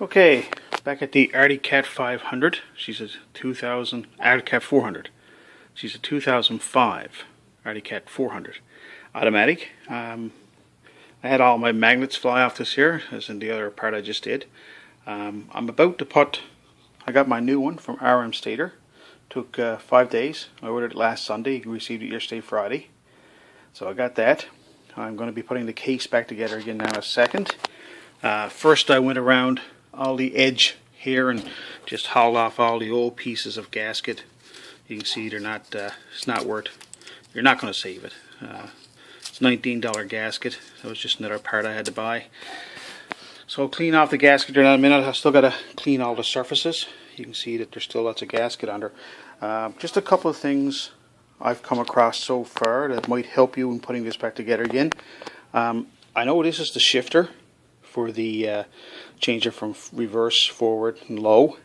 Okay, back at the Cat 500. She's a 2000 Cat 400. She's a 2005 Cat 400 automatic. I had all my magnets fly off this here, as in the other part I just did. I'm about to put. I got my new one from RMStator. Took 5 days. I ordered it last Sunday. Received it yesterday, Friday. So I got that. I'm going to be putting the case back together again now in a second. First I went around all the edge here and just hauled off all the old pieces of gasket. You can see they're not, it's not worth, you're not going to save it. It's a $19 gasket. That was just another part I had to buy. So I'll clean off the gasket there in a minute. I've still got to clean all the surfaces. You can see that there's still lots of gasket under. Just a couple of things I've come across so far that might help you in putting this back together again. I know this is the shifter for the changer from reverse, forward, and low.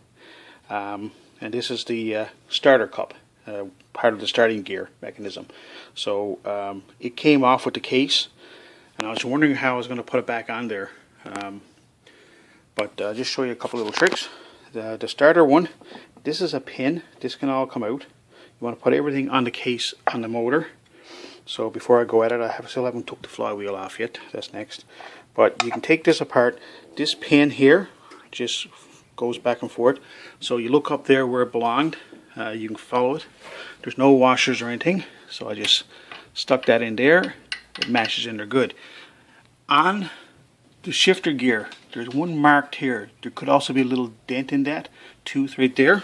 And this is the starter cup, part of the starting gear mechanism. So it came off with the case, and I was wondering how I was going to put it back on there. But I'll just show you a couple little tricks. The starter one, this is a pin. This can all come out. You want to put everything on the case on the motor. So before I go at it, I still haven't took the flywheel off yet. That's next. But you can take this apart. This pin here just goes back and forth. So you look up there where it belonged. You can follow it. There's no washers or anything. So I just stuck that in there. It matches in there good. On the shifter gear, there's one marked here. There could also be a little dent in that tooth right there.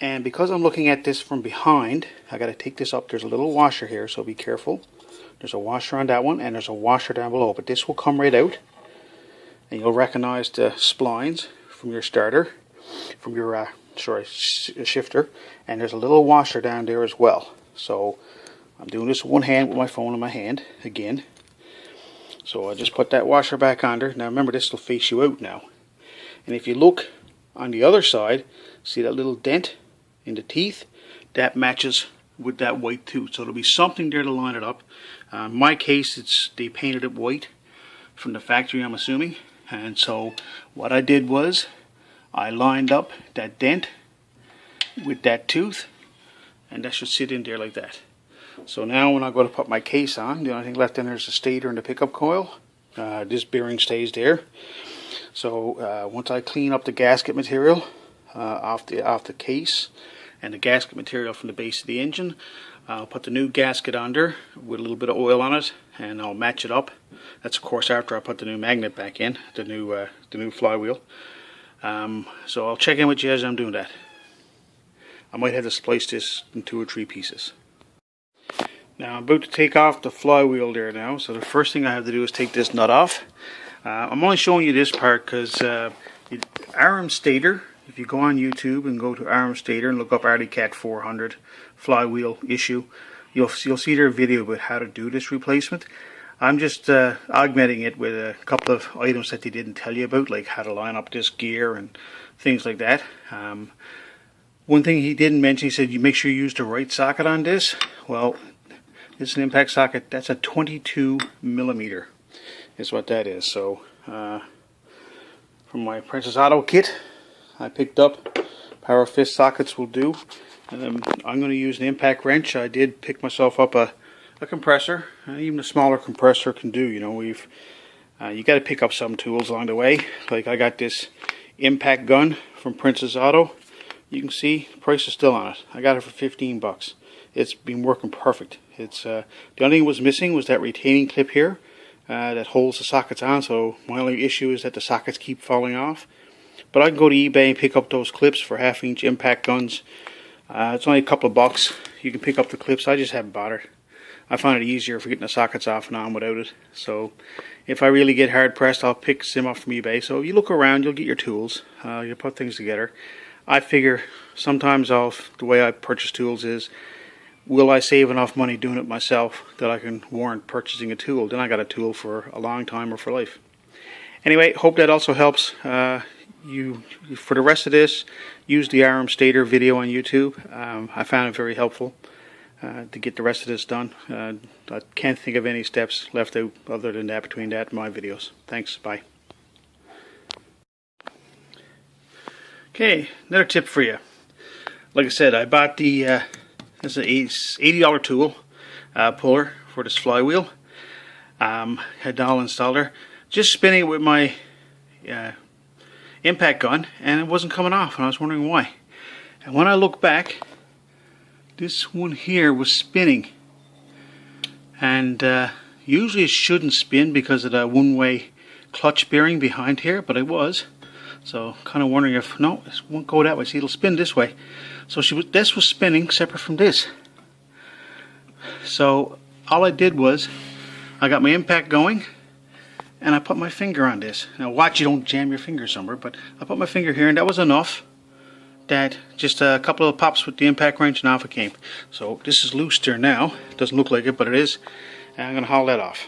And because I'm looking at this from behind, I got to take this up. There's a little washer here, so be careful. There's a washer on that one, and there's a washer down below. But this will come right out, and you'll recognize the splines from your starter, from your shifter. And there's a little washer down there as well. So I'm doing this with one hand with my phone in my hand again. So I just put that washer back on there. Now remember, this will face you out now. And if you look on the other side, see that little dent in the teeth? That matches with that white tooth. So there'll be something there to line it up. In my case, they painted it white from the factory, I'm assuming. And so what I did was I lined up that dent with that tooth, and that should sit in there like that. So now when I go to put my case on, the only thing left in there is the stator and the pickup coil. This bearing stays there. So once I clean up the gasket material off the case and the gasket material from the base of the engine, I'll put the new gasket under with a little bit of oil on it, and I'll match it up. That's of course after I put the new magnet back in, the new flywheel. So I'll check in with you as I'm doing that. I might have to splice this in 2 or 3 pieces. Now I'm about to take off the flywheel there now, so the first thing I have to do is take this nut off. I'm only showing you this part because RMStator, if you go on YouTube and go to RMStator and look up Cat 400 flywheel issue, you'll see their video about how to do this replacement. I'm just augmenting it with a couple of items that they didn't tell you about, like how to line up this gear and things like that. One thing he didn't mention, he said you make sure you use the right socket on this. Well, this is an impact socket. That's a 22mm is what that is. So from my Princess Auto kit, I picked up power fist sockets will do. I'm going to use an impact wrench. I did pick myself up a compressor. Even a smaller compressor can do. You know, you got to pick up some tools along the way. Like I got this impact gun from Princess Auto. You can see the price is still on it. I got it for 15 bucks. It's been working perfect. It's the only thing that was missing was that retaining clip here that holds the sockets on. So my only issue is that the sockets keep falling off. But I can go to eBay and pick up those clips for 1/2-inch impact guns. It's only a couple of bucks. You can pick up the clips. I just haven't bothered. I find it easier for getting the sockets off and on without it. So if I really get hard pressed, I'll pick some up from eBay. So you look around, you'll get your tools. You put things together. I figure sometimes the way I purchase tools is, will I save enough money doing it myself that I can warrant purchasing a tool? Then I got a tool for a long time or for life. Anyway, hope that also helps. For the rest of this, use the RMStator video on YouTube. I found it very helpful to get the rest of this done. I can't think of any steps left out other than that between that and my videos. Thanks. Bye. Okay, another tip for you. Like I said, I bought the this is an $80 tool puller for this flywheel. Had it all installed there. Just spinning it with my impact gun, and it wasn't coming off, and I was wondering why. And when I look back, this one here was spinning, and usually it shouldn't spin because of the one-way clutch bearing behind here, but it was. So kind of wondering if, no, it won't go that way. See, it'll spin this way. So this was spinning separate from this. So all I did was I got my impact going, and I put my finger on this. Now watch you don't jam your finger somewhere, but I put my finger here, and that was enough. That just a couple of pops with the impact wrench, and off it came. So this is loose there now. It doesn't look like it, but it is. And I'm going to haul that off.